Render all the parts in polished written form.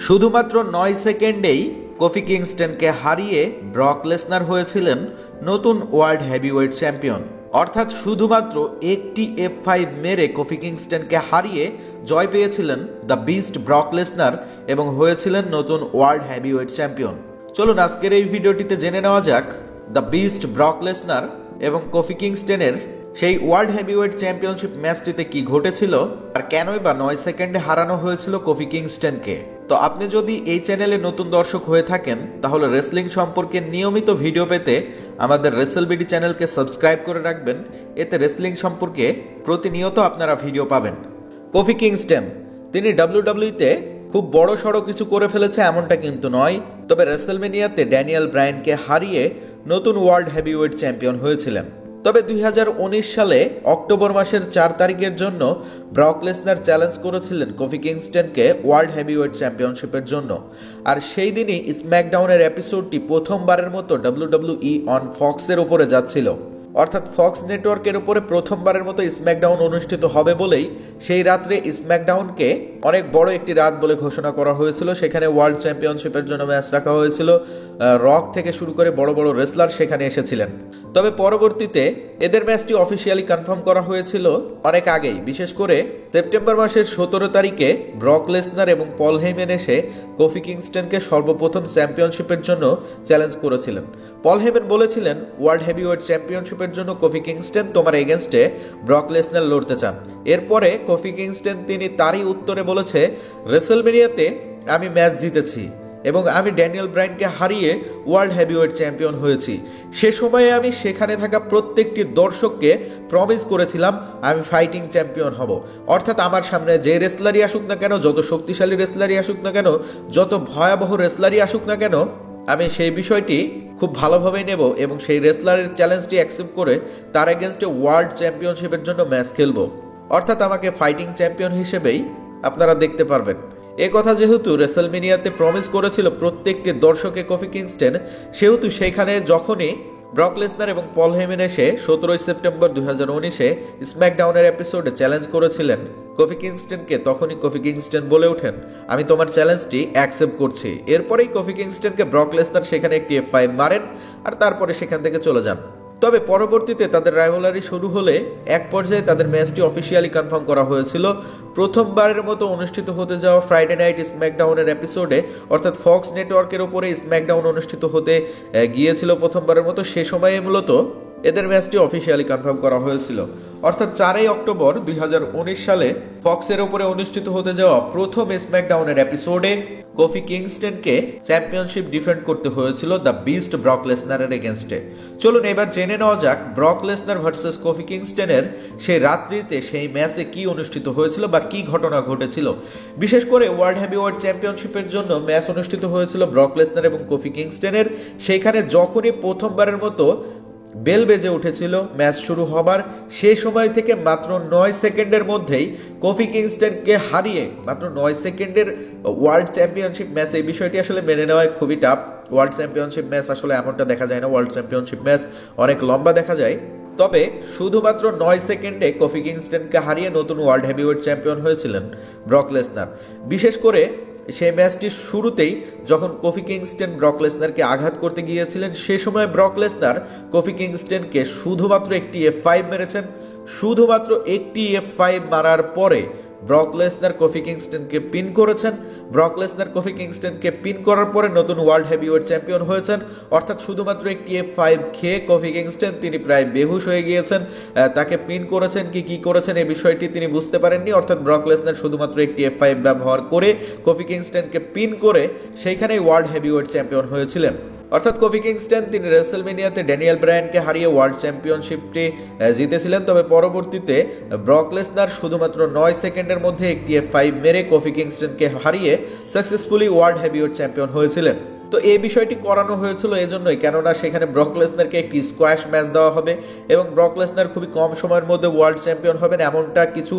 শুধুমাত্র ৯ সেকেন্ডেই কোফি কিংস্টনকে হারিয়ে Brock Lesnar হয়েছিলেন নতুন ওয়ার্ল্ড হেভিওয়েট চ্যাম্পিয়ন। অর্থাৎ শুধুমাত্র একটি F5 মেরে কোফি কিংস্টনকে হারিয়ে জয় পেয়েছিলেন দ্য বিস্ট ব্রক লেসনার এবং হয়েছিলেন নতুন ওয়ার্ল্ড হেভিওয়েট চ্যাম্পিয়ন। চলুন আজকের এই ভিডিওটিতে জেনে নেওয়া যাক দ্য বিস্ট ব্রক লেসনার এবং কোফি কিংস্টনের সেই ওয়ার্ল্ড হেভিওয়েট চ্যাম্পিয়নশিপ ম্যাচটিতে কি ঘটেছিল আর কেনই বা ৯ সেকেন্ডে হারানো হয়েছিল কোফি কিংস্টনকে। তো আপনি যদি এই চ্যানেলে নতুন দর্শক হয়ে থাকেন তাহলে রেসলিং সম্পর্কে নিয়মিত ভিডিও পেতে আমাদের রেসলবিডি চ্যানেলকে সাবস্ক্রাইব করে রাখবেন। এতে রেসলিং সম্পর্কে প্রতিনিয়ত আপনারা ভিডিও পাবেন। কোফি কিংস্টন তিনি ডাব্লিউডাব্লিউইতে খুব বড় সড়ো কিছু করে ফেলেছে এমনটা কিন্তু নয়, তবে রেসলমেনিয়াতে ড্যানিয়েল ব্রায়ানকে হারিয়ে নতুন ওয়ার্ল্ড হেভিওয়েট চ্যাম্পিয়ন হয়েছিলেন। তবে 2019 সালে অক্টোবর মাসের 4 তারিখের জন্য ব্রক লেসনার চ্যালেঞ্জ করেছিলেন কোফি কিংস্টনকে ওয়ার্ল্ড হেভিওয়েট চ্যাম্পিয়নশিপের জন্য। আর সেই দিনই স্ম্যাকডাউনের এপিসোডটি প্রথমবারের মতো ডাব্লিউডাব্লিউই অন ফক্সের উপরে যাচ্ছিল, অর্থাৎ ফক্স নেটওয়ার্কের উপরে প্রথমবারের মতো স্ম্যাকডাউন অনুষ্ঠিত হবে বলেই সেই রাত্রে স্ম্যাকডাউনকে অনেক বড় একটি রাত বলে ঘোষণা করা হয়েছিল। সেখানে ওয়ার্ল্ড চ্যাম্পিয়নশিপের জন্য ম্যাচ রাখা হয়েছিল, রক থেকে শুরু করে বড় বড় রেসলার সেখানে এসেছিলেন। তবে পরবর্তীতে এদের ম্যাচটি অফিসিয়ালি কনফার্ম করা হয়েছিল অনেক আগেই। বিশেষ করে সেপ্টেম্বর মাসের 17 তারিখে ব্রক লেসনার এবং পল হেইম্যান এসে কোফি কিংস্টনকে সর্বপ্রথম চ্যাম্পিয়নশিপের জন্য চ্যালেঞ্জ করেছিলেন। পল হেইম্যান বলেছিলেন, ওয়ার্ল্ড হেভিওয়েট চ্যাম্পিয়নশিপের জন্য কোফি কিংস্টন তোমার এগেনস্টে ব্রক লেসনার লড়তে চান। এরপরে কোফি কিংস্টন তিনি তারই উত্তরে বলেছে, রেসলমেনিয়াতে আমি ম্যাচ জিতেছি এবং আমি ড্যানিয়েল ব্রায়ানকে হারিয়ে ওয়ার্ল্ড হেভিওয়েট চ্যাম্পিয়ন হয়েছি। সে সময়ে আমি সেখানে থাকা প্রত্যেকটি দর্শককে প্রমিস করেছিলাম আমি ফাইটিং চ্যাম্পিয়ন হব। অর্থাৎ আমার সামনে যে রেসলারই আসুক না কেন, যত শক্তিশালী রেসলারই আসুক না কেন, যত ভয়াবহ রেসলারই আসুক না কেন, আমি সেই বিষয়টি খুব ভালোভাবেই নেব এবং সেই রেসলারের চ্যালেঞ্জটি অ্যাকসেপ্ট করে তার এগেনস্টে ওয়ার্ল্ড চ্যাম্পিয়নশিপের জন্য ম্যাচ খেলবো। অর্থাৎ আমাকে ফাইটিং চ্যাম্পিয়ন হিসেবেই আপনারা দেখতে পারবেন। এ কথা যেহেতু রেসলমেনিয়াতে প্রমিস করেছিল প্রত্যেকটি দর্শকে কোফি কিংস্টন, সেহেতু সেখানে যখনই ব্রক লেসনার এবং পল হেইম্যান এসে 17 সেপ্টেম্বর 2019-এ স্ম্যাকডাউনের এপিসোডে চ্যালেঞ্জ করেছিলেন কোফি কিংস্টনকে, তখনই কোফি কিংস্টন বলে ওঠেন, আমি তোমার চ্যালেঞ্জটি অ্যাকসেপ্ট করছি। এরপরেই কোফি কিংস্টনকে ব্রক লেসনার সেখানে একটি F5 মারেন আর তারপরে সেখান থেকে চলে যান। তবে পরবর্তীতে তাদের রাইভালরি শুরু হলে এক পর্যায়ে তাদের ম্যাচটি অফিসিয়ালি কনফার্ম করা হয়েছিল প্রথমবারের মতো অনুষ্ঠিত হতে যাওয়া ফ্রাইডে নাইট স্ম্যাকডাউনের এপিসোডে, অর্থাৎ ফক্স নেটওয়ার্কের উপরে স্ম্যাকডাউন অনুষ্ঠিত হতে গিয়েছিল প্রথমবারের মতো। সে সময়ে মূলত এদের ম্যাচটি অফিসিয়ালি কনফার্ম করা হয়েছিল। অর্থাৎ 4 অক্টোবর 2019 সালে ফক্সের উপরে অনুষ্ঠিত হতে যাওয়া প্রথম স্ম্যাকডাউনের এপিসোডে কোফি কিংস্টনকে চ্যাম্পিয়নশিপ ডিফেন্ড করতে হয়েছিল দ্য বিস্ট ব্রক লেসনারের এগেনস্টে। চলুন এবার জেনে নেওয়া যাক ব্রক লেসনার ভার্সেস কোফি কিংস্টনের সেই রাত্রিতে সেই ম্যাচে কি অনুষ্ঠিত হয়েছিল বা কি ঘটনা ঘটেছিল। বিশেষ করে ওয়ার্ল্ড হেভিওয়েট চ্যাম্পিয়নশিপের জন্য ম্যাচ অনুষ্ঠিত হয়েছিল ব্রক লেসনার এবং কোফি কিংস্টনের। সেইখানে যখনই প্রথমবারের মতো বেল বেজে উঠেছিল ম্যাচ শুরু হবার, সেই সময় থেকে মাত্র 9 সেকেন্ডের মধ্যেই কোফি কিংস্টনকে হারিয়ে মাত্র 9 সেকেন্ডের ওয়ার্ল্ড চ্যাম্পিয়নশিপ ম্যাচ, এই বিষয়টি আসলে মেনে নেওয়া খুবই টাফ। ওয়ার্ল্ড চ্যাম্পিয়নশিপ ম্যাচ আসলে এমনটা দেখা যায় না, ওয়ার্ল্ড চ্যাম্পিয়নশিপ ম্যাচ অনেক লম্বা দেখা যায়। তবে শুধুমাত্র 9 সেকেন্ডে কোফি কিংস্টনকে হারিয়ে নতুন ওয়ার্ল্ড হেভিওয়েট চ্যাম্পিয়ন হয়েছিলেন ব্রক লেসনার। বিশেষ করে সেই ম্যাচটির শুরুতেই যখন কোফি কিংস্টন ব্রক লেসনারকে আঘাত করতে গিয়েছিলেন, সে সময় ব্রক লেসনার কোফি কিংস্টনকে শুধুমাত্র একটি F5 মেরেছেন। শুধুমাত্র একটি F5 মারার পরে ব্রক লেসনার কোফি কিংস্টনকে পিন করেছেন। ব্রক লেসনার কোফি কিংস্টনকে পিন করার পরে নতুন ওয়ার্ল্ড হেভিওয়েট চ্যাম্পিয়ন হয়েছেন। অর্থাৎ শুধুমাত্র একটি F5 খেয়ে কোফি কিংস্টন তিনি প্রায় বেহুশ হয়ে গিয়েছেন। তাকে পিন করেছেন কি করেছেন এই বিষয়টি তিনি বুঝতে পারেননি। অর্থাৎ ব্রক লেসনার শুধুমাত্র একটি F5 ব্যবহার করে কোফি কিংস্টনকে পিন করে সেইখানেই ওয়ার্ল্ড হেভিওয়েট চ্যাম্পিয়ন হয়েছিলেন। অর্থাৎ কোফি কিংস্টন তিনি রেসলমেনিয়াতে ড্যানিয়েল ব্রায়ানকে হারিয়ে ওয়ার্ল্ড চ্যাম্পিয়নশিপটি জিতেছিলেন। তবে পরবর্তীতে ব্রক লেসনার শুধুমাত্র 9 সেকেন্ডের মধ্যে একটি F5 মেরে কোফি কিংস্টনকে হারিয়ে সাকসেসফুলি ওয়ার্ল্ড হেভিওয়েট চ্যাম্পিয়ন হয়েছিলেন। তো এই বিষয়টি করানো হয়েছিল এজন্যই, কেননা সেখানে ব্রক লেসনারকে একটি স্কোয়াশ ম্যাচ দেওয়া হবে এবং ব্রক লেসনার খুবই কম সময়ের মধ্যে ওয়ার্ল্ড চ্যাম্পিয়ন হবেন এমনটা কিছু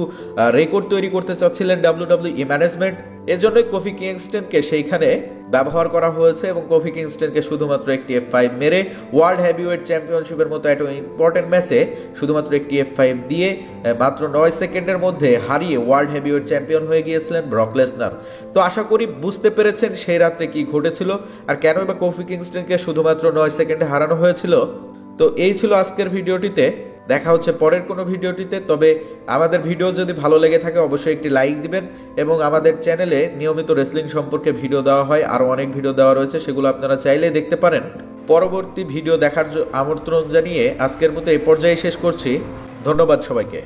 রেকর্ড তৈরি করতে চাচ্ছিলেন ডাব্লিউডাব্লিউই ম্যানেজমেন্ট। এজন্যই কোফি কিংস্টনকে সেইখানে ব্যবহার করা হয়েছে এবং কোফি কিংস্টনকে শুধুমাত্র একটি F5 মেরে ওয়ার্ল্ড হেভিওয়েট চ্যাম্পিয়নশিপের মতো একটা ইম্পর্টেন্ট ম্যাচে শুধুমাত্র একটি F5 দিয়ে মাত্র 9 সেকেন্ডের মধ্যে হারিয়ে ওয়ার্ল্ড হেভিওয়েট চ্যাম্পিয়ন হয়ে গিয়েছিলেন ব্রক লেসনার। তো আশা করি বুঝতে পেরেছেন সেই রাত্রে কি ঘটেছিল আর কেনই বা কোফি কিংস্টনকে শুধুমাত্র 9 সেকেন্ডে হারানো হয়েছিল। তো এই ছিল আজকের ভিডিওটিতে, দেখা হচ্ছে পরের কোনো ভিডিওটিতে। তবে আমাদের ভিডিও যদি ভালো লেগে থাকে অবশ্যই একটি লাইক দিবেন এবং আমাদের চ্যানেলে নিয়মিত রেসলিং সম্পর্কে ভিডিও দেওয়া হয়, আরও অনেক ভিডিও দেওয়া রয়েছে, সেগুলো আপনারা চাইলে দেখতে পারেন। পরবর্তী ভিডিও দেখার আমন্ত্রণ জানিয়ে আজকের মতো এই পর্যায়ে শেষ করছি। ধন্যবাদ সবাইকে।